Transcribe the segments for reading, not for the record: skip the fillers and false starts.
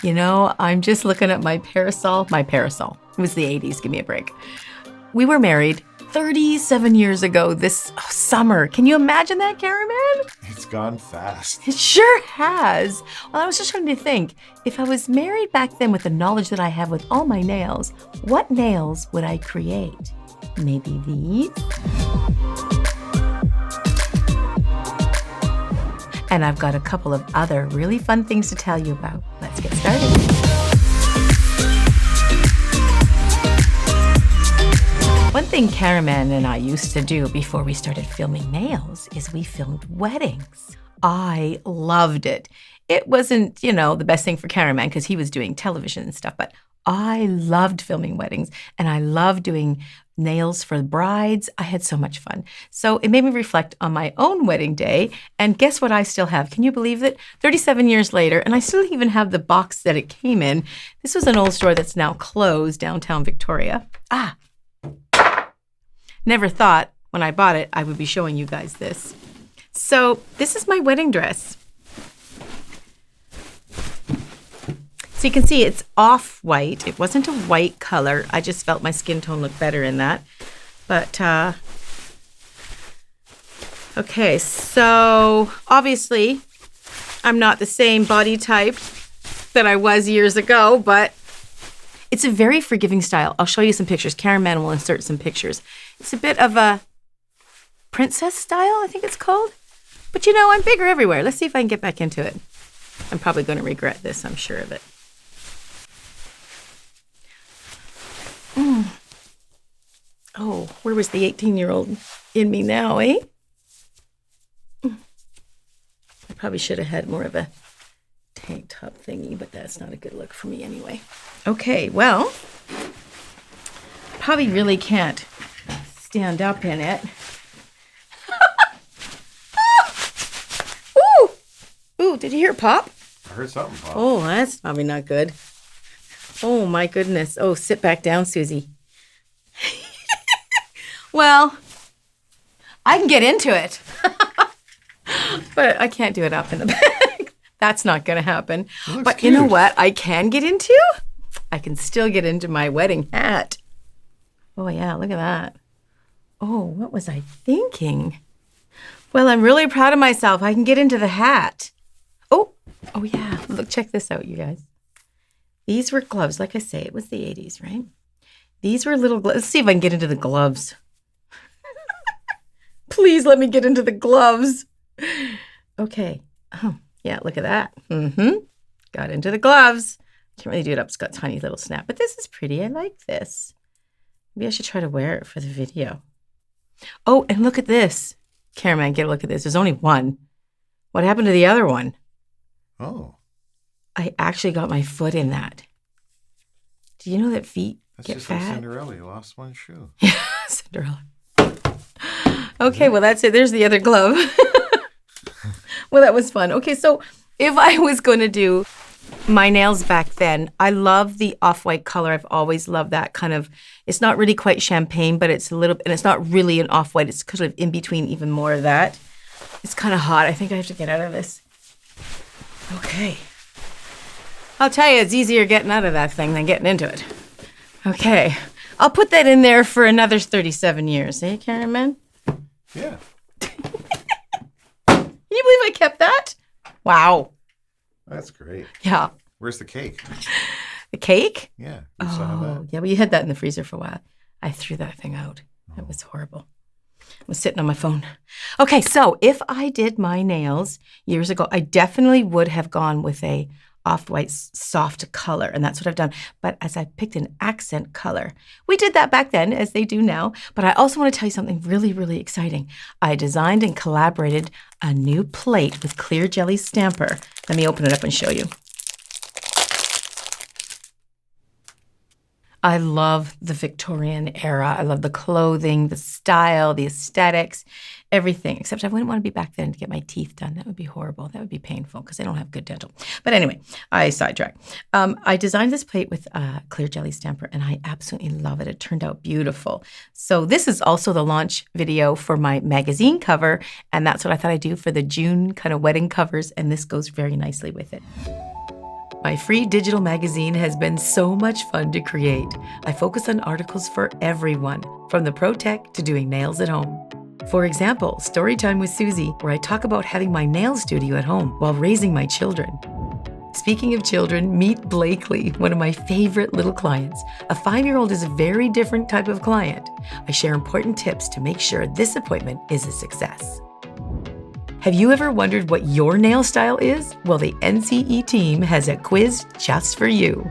You know, I'm just looking at my parasol. My parasol. It was the 80s. Give me a break. We were married 37 years ago this summer. Can you imagine that, Caraman? It's gone fast. It sure has. Well, I was just trying to think, if I was married back then with the knowledge that I have with all my nails, what nails would I create? Maybe these? And I've got a couple of other really fun things to tell you about. Let's get started. One thing Caraman and I used to do before we started filming nails is we filmed weddings. I loved it. It wasn't, the best thing for Caraman because he was doing television and stuff, but I loved filming weddings and I loved doing nails for brides. I had so much fun. So it made me reflect on my own wedding day. And guess what I still have? Can you believe it? 37 years later, and I still even have the box that it came in. This was an old store that's now closed, downtown Victoria. Never thought when I bought it, I would be showing you guys this. So this is my wedding dress. So you can see it's off-white. It wasn't a white color. I just felt my skin tone looked better in that. But, okay, so obviously I'm not the same body type that I was years ago, but it's a very forgiving style. I'll show you some pictures. Caraman will insert some pictures. It's a bit of a princess style, I think it's called. But I'm bigger everywhere. Let's see if I can get back into it. I'm probably going to regret this, I'm sure of it. Oh, where was the 18-year-old in me now, eh? I probably should have had more of a tank top thingy, but that's not a good look for me anyway. Okay, well, probably really can't stand up in it. Ooh, did you hear it pop? I heard something pop. Oh, that's probably not good. Oh, my goodness. Oh, sit back down, Suzie. Well, I can get into it. But I can't do it up in the back. That's not going to happen. But cute. You know what I can get into? I can still get into my wedding hat. Oh, yeah, look at that. Oh, what was I thinking? Well, I'm really proud of myself. I can get into the hat. Oh yeah. Look, check this out, you guys. These were gloves. Like I say, it was the 80s, right? These were little gloves. Let's see if I can get into the gloves. Please let me get into the gloves. Okay. Oh, yeah, look at that. Got into the gloves. Can't really do it up. It's got a tiny little snap. But this is pretty. I like this. Maybe I should try to wear it for the video. Oh, and look at this. Caraman, get a look at this. There's only one. What happened to the other one? Oh. I actually got my foot in that. Do you know that feet get just fat? Like Cinderella. You lost one shoe. Yeah, Cinderella. Okay, well, that's it. There's the other glove. Well, that was fun. Okay, so if I was going to do my nails back then, I love the off-white color. I've always loved that kind of, it's not really quite champagne, but it's a little, and it's not really an off-white. It's kind of in between even more of that. It's kind of hot. I think I have to get out of this. Okay. I'll tell you, it's easier getting out of that thing than getting into it. Okay. I'll put that in there for another 37 years. Eh, Caraman? Yeah. Can you believe I kept that? Wow. That's great. Yeah. Where's the cake? The cake? Yeah. Yeah, well, you had that in the freezer for a while. I threw that thing out. That was horrible. I was sitting on my phone. Okay, so if I did my nails years ago, I definitely would have gone with a off-white soft color, and that's what I've done. But as I picked an accent color, we did that back then, as they do now. But I also want to tell you something really, really exciting. I designed and collaborated a new plate with clear jelly stamper. Let me open it up and show you. I love the Victorian era. I love the clothing, the style, the aesthetics, everything. Except I wouldn't want to be back then to get my teeth done. That would be horrible. That would be painful because I don't have good dental. But anyway, I sidetracked. I designed this plate with clear jelly stamper, and I absolutely love it. It turned out beautiful. So this is also the launch video for my magazine cover, and that's what I thought I'd do for the June kind of wedding covers, and this goes very nicely with it. My free digital magazine has been so much fun to create. I focus on articles for everyone, from the pro tech to doing nails at home. For example, Storytime with Suzie, where I talk about having my nail studio at home while raising my children. Speaking of children, meet Blakely, one of my favorite little clients. A 5-year-old is a very different type of client. I share important tips to make sure this appointment is a success. Have you ever wondered what your nail style is? Well, the NCE team has a quiz just for you.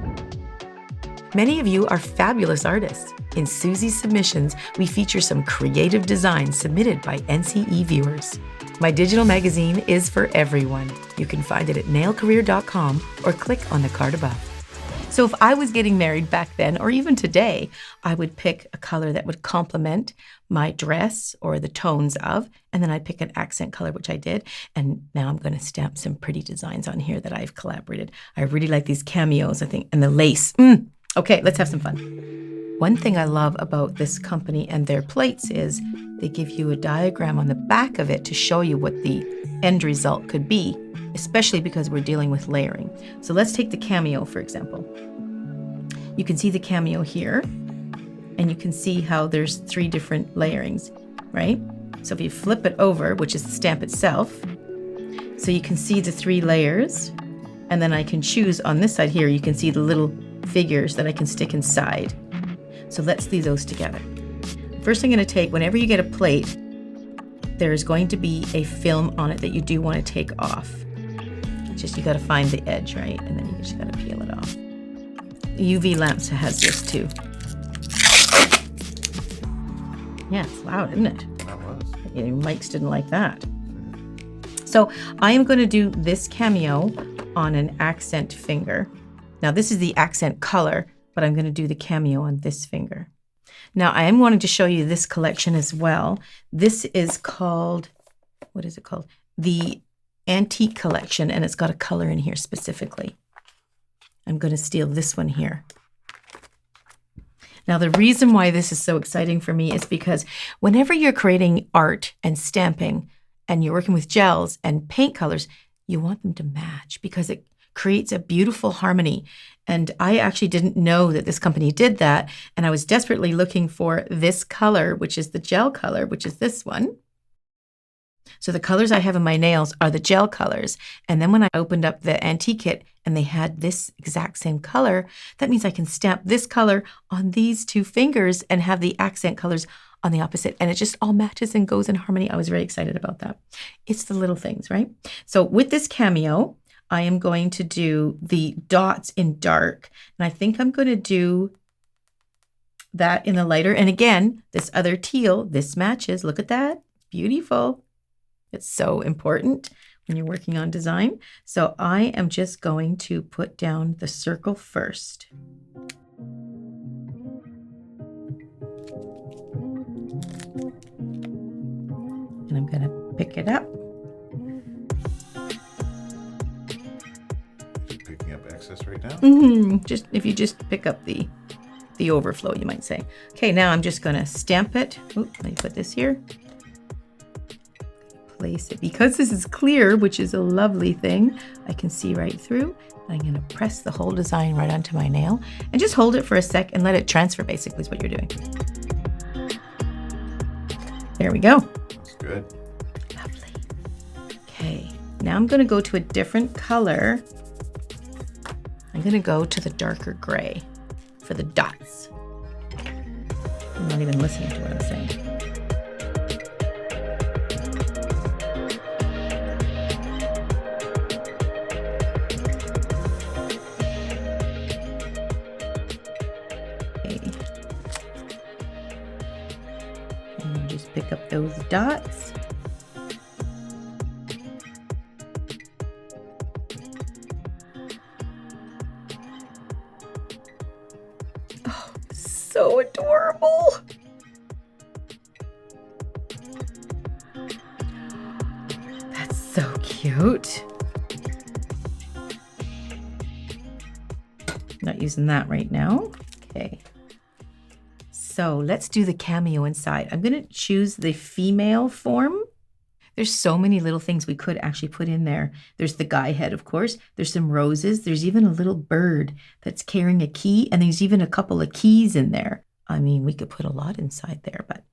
Many of you are fabulous artists. In Suzie's submissions, we feature some creative designs submitted by NCE viewers. My digital magazine is for everyone. You can find it at nailcareer.com or click on the card above. So if I was getting married back then, or even today, I would pick a color that would complement my dress or the tones of, and then I'd pick an accent color, which I did. And now I'm going to stamp some pretty designs on here that I've collaborated. I really like these cameos, I think, and the lace. Okay, let's have some fun. One thing I love about this company and their plates is they give you a diagram on the back of it to show you what the end result could be, especially because we're dealing with layering. So let's take the cameo, for example. You can see the cameo here, and you can see how there's 3 different layerings, right? So if you flip it over, which is the stamp itself, so you can see the 3 layers, and then I can choose on this side here, you can see the little figures that I can stick inside. So let's see those together. First thing I'm going to take, whenever you get a plate, there is going to be a film on it that you do want to take off. It's just you got to find the edge, right? And then you just got to peel it off. The UV lamps has this too. Yeah, it's loud, isn't it? That was. Your mics didn't like that. So I am going to do this cameo on an accent finger. Now this is the accent color, but I'm going to do the cameo on this finger. Now I am wanting to show you this collection as well. This is called, what is it called? The Antique Collection, and it's got a color in here specifically. I'm going to steal this one here. Now the reason why this is so exciting for me is because whenever you're creating art and stamping and you're working with gels and paint colors, you want them to match because it creates a beautiful harmony. And I actually didn't know that this company did that. And I was desperately looking for this color, which is the gel color, which is this one. So the colors I have in my nails are the gel colors. And then when I opened up the antique kit and they had this exact same color, that means I can stamp this color on these 2 fingers and have the accent colors on the opposite. And it just all matches and goes in harmony. I was very excited about that. It's the little things, right? So with this cameo, I am going to do the dots in dark. And I think I'm going to do that in the lighter. And again, this other teal, this matches. Look at that. Beautiful. It's so important when you're working on design. So I am just going to put down the circle first. And I'm going to pick it up. Picking up excess right now? Just if you just pick up the overflow, you might say. Okay, now I'm just going to stamp it. Ooh, let me put this here. Place it. Because this is clear, which is a lovely thing, I can see right through. I'm going to press the whole design right onto my nail and just hold it for a sec and let it transfer, basically is what you're doing. There we go. That's good. Lovely. Okay, now I'm going to go to a different color. I'm going to go to the darker gray for the dots. I'm not even listening to what I'm saying. And just pick up those dots. Oh, so adorable. That's so cute. Not using that right now. Okay. So let's do the cameo inside. I'm going to choose the female form. There's so many little things we could actually put in there. There's the guy head, of course. There's some roses. There's even a little bird that's carrying a key, and there's even a couple of keys in there. I mean, we could put a lot inside there, but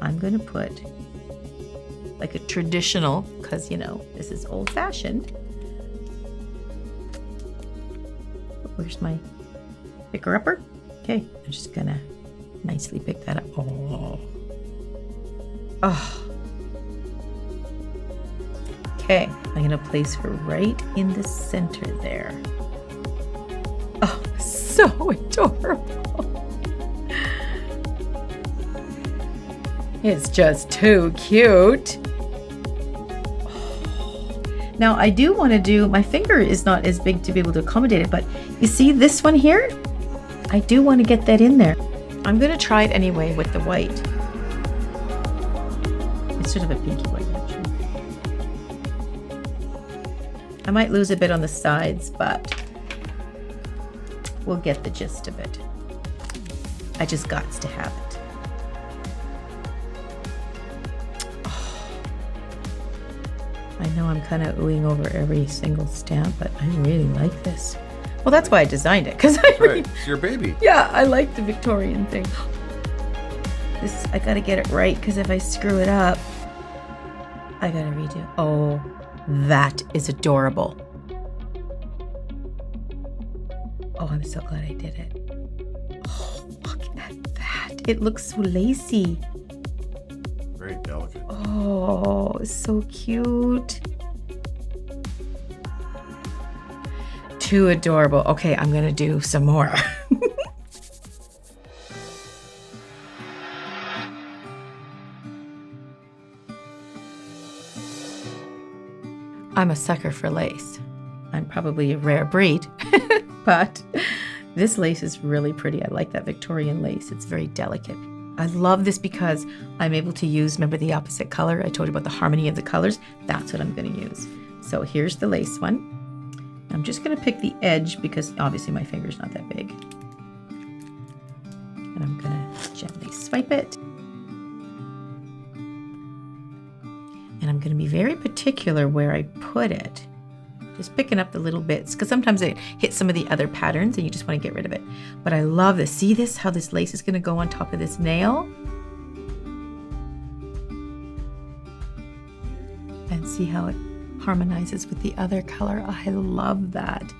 I'm going to put like a traditional, because, you know, this is old-fashioned. Where's my picker-upper? Okay, I'm just going to nicely pick that up. Oh. Okay, I'm going to place her right in the center there. Oh, so adorable. It's just too cute. Now, I do want to do, my finger is not as big to be able to accommodate it, but you see this one here? I do want to get that in there. I'm going to try it anyway with the white. It's sort of a pinky white, actually. I might lose a bit on the sides, but we'll get the gist of it. I just got to have it. I know I'm kind of oohing over every single stamp, but I really like this. Well, that's why I designed it, because Right, it's your baby. Yeah, I like the Victorian thing. This, I gotta get it right, because if I screw it up, I gotta redo. Oh, that is adorable. Oh, I'm so glad I did it. Oh, look at that. It looks so lacy. Very delicate. Oh, so cute. Too adorable. Okay, I'm gonna do some more. I'm a sucker for lace. I'm probably a rare breed, but this lace is really pretty. I like that Victorian lace. It's very delicate. I love this because I'm able to use, remember the opposite color? I told you about the harmony of the colors. That's what I'm going to use. So here's the lace one. I'm just going to pick the edge because obviously my finger's not that big. And I'm going to gently swipe it. And I'm going to be very particular where I put it. Just picking up the little bits, because sometimes it hits some of the other patterns and you just want to get rid of it. But I love this. See this, how this lace is going to go on top of this nail? And see how it harmonizes with the other color. I love that.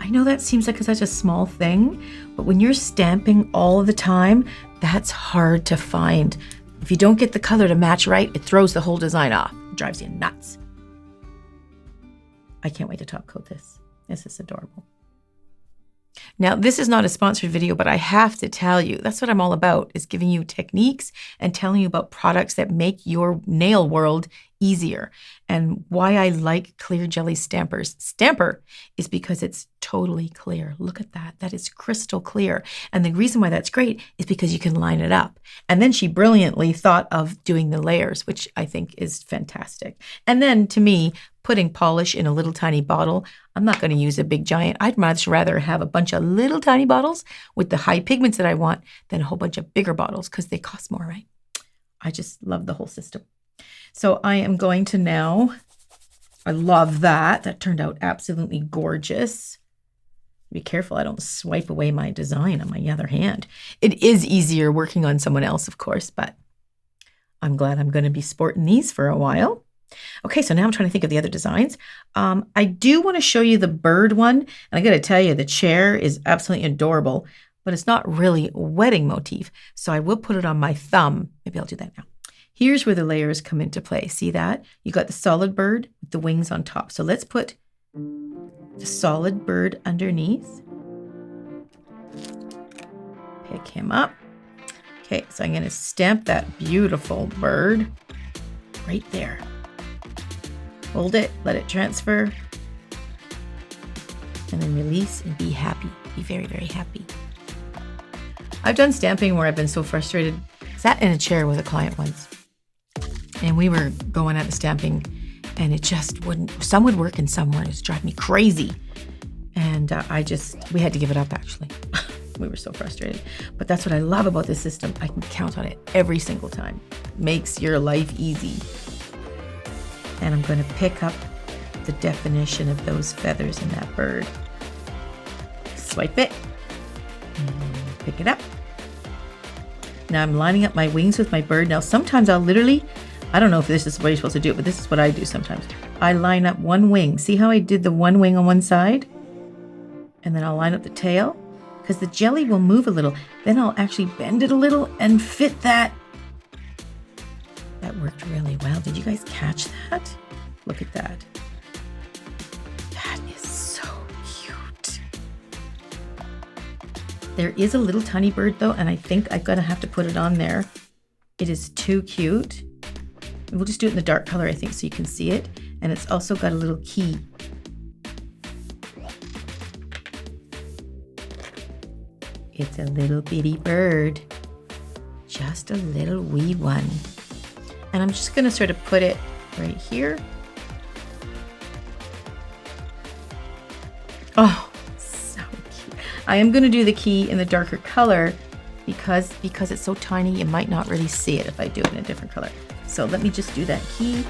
I know that seems like such a small thing, but when you're stamping all the time, that's hard to find. If you don't get the color to match right, it throws the whole design off. It drives you nuts. I can't wait to top coat this. This is adorable. Now, this is not a sponsored video, but I have to tell you, that's what I'm all about, is giving you techniques and telling you about products that make your nail world easier. And why I like clear jelly stampers. Stamper is because it's totally clear. Look at that. That is crystal clear. And the reason why that's great is because you can line it up. And then she brilliantly thought of doing the layers, which I think is fantastic. And then to me, putting polish in a little tiny bottle, I'm not going to use a big giant. I'd much rather have a bunch of little tiny bottles with the high pigments that I want than a whole bunch of bigger bottles because they cost more, right? I just love the whole system. So I am going to now, I love that. That turned out absolutely gorgeous. Be careful I don't swipe away my design on my other hand. It is easier working on someone else, of course, but I'm glad I'm going to be sporting these for a while. Okay, so now I'm trying to think of the other designs. I do want to show you the bird one. And I got to tell you, the chair is absolutely adorable, but it's not really a wedding motif. So I will put it on my thumb. Maybe I'll do that now. Here's where the layers come into play. See that? You got the solid bird with the wings on top. So let's put the solid bird underneath. Pick him up. Okay, so I'm going to stamp that beautiful bird right there. Hold it, let it transfer, and then release and be happy. Be very, very happy. I've done stamping where I've been so frustrated. Sat in a chair with a client once, and we were going at the stamping, and it just wouldn't, some would work and some wouldn't. It was driving me crazy. And we had to give it up, actually. We were so frustrated. But that's what I love about this system. I can count on it every single time. Makes your life easy. And I'm going to pick up the definition of those feathers in that bird. Swipe it. And pick it up. Now I'm lining up my wings with my bird. Now sometimes I'll literally, I don't know if this is the way you're supposed to do it, but this is what I do sometimes. I line up one wing. See how I did the one wing on one side? And then I'll line up the tail, because the jelly will move a little. Then I'll actually bend it a little and fit that. That worked really well. Did you guys catch that? Look at that. That is so cute. There is a little tiny bird though, and I think I'm gonna have to put it on there. It is too cute. We'll just do it in the dark color, I think, so you can see it. And it's also got a little key. It's a little bitty bird. Just a little wee one. And I'm just gonna sort of put it right here. Oh, so cute. I am gonna do the key in the darker color because it's so tiny, you might not really see it if I do it in a different color. So let me just do that key.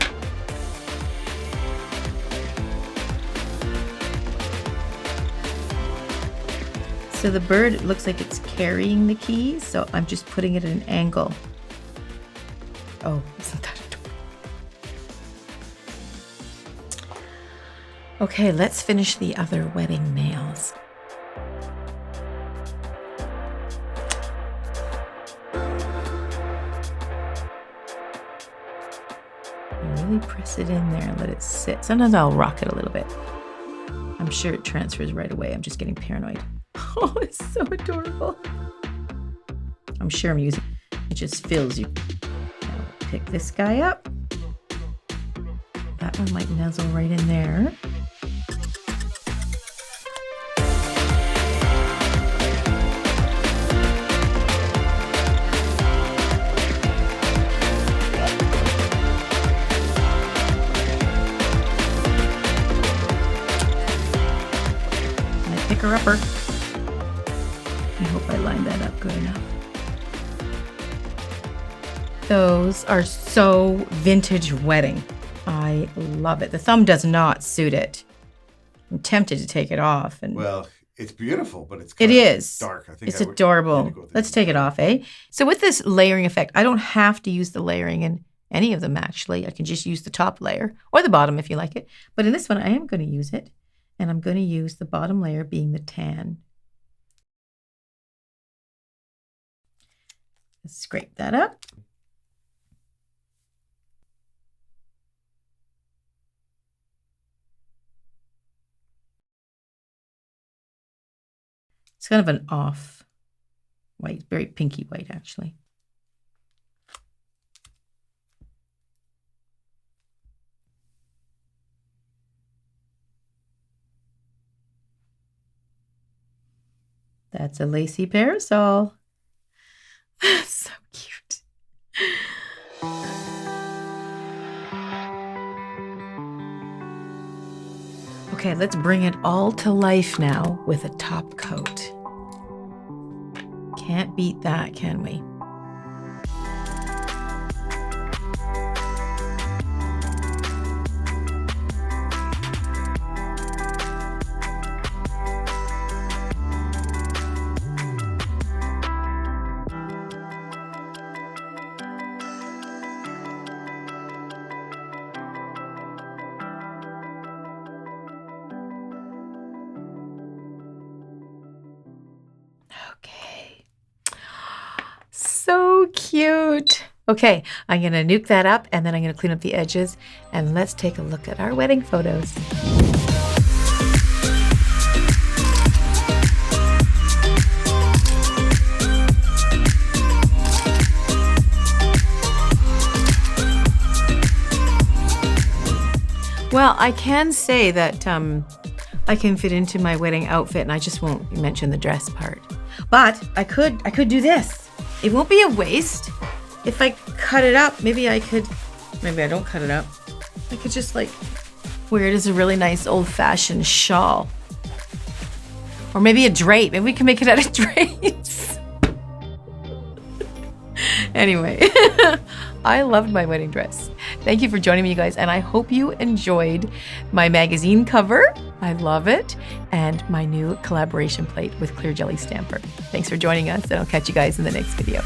So the bird, it looks like it's carrying the key, so I'm just putting it at an angle. Oh, isn't that adorable? Okay, let's finish the other wedding nails. Really press it in there and let it sit. Sometimes I'll rock it a little bit. I'm sure it transfers right away. I'm just getting paranoid. Oh, it's so adorable. I'm sure I'm using it, just fills you. Now pick this guy up. That one might nuzzle right in there. And I pick her upper. I hope I lined that up good enough. Those are so vintage wedding. I love it. The thumb does not suit it. I'm tempted to take it off. And well, it's beautiful, but it's it is dark. I think it's adorable. Let's take it off, eh? So with this layering effect, I don't have to use the layering in any of them, actually. I can just use the top layer or the bottom if you like it. But in this one, I am going to use it. And I'm going to use the bottom layer being the tan. Scrape that up. It's kind of an off white, very pinky white actually. That's a lacy parasol. So cute. Okay, let's bring it all to life now with a top coat. Can't beat that, can we? Okay. So cute. Okay, I'm going to nuke that up and then I'm going to clean up the edges and let's take a look at our wedding photos. Well, I can say that I can fit into my wedding outfit and I just won't mention the dress part. But I could do this. It won't be a waist. If I cut it up, maybe I don't cut it up. I could just like wear it as a really nice old-fashioned shawl. Or maybe a drape. Maybe we can make it out of drapes. Anyway, I loved my wedding dress. Thank you for joining me, you guys. And I hope you enjoyed my magazine cover. I love it. And my new collaboration plate with Clear Jelly Stamper. Thanks for joining us, and I'll catch you guys in the next video.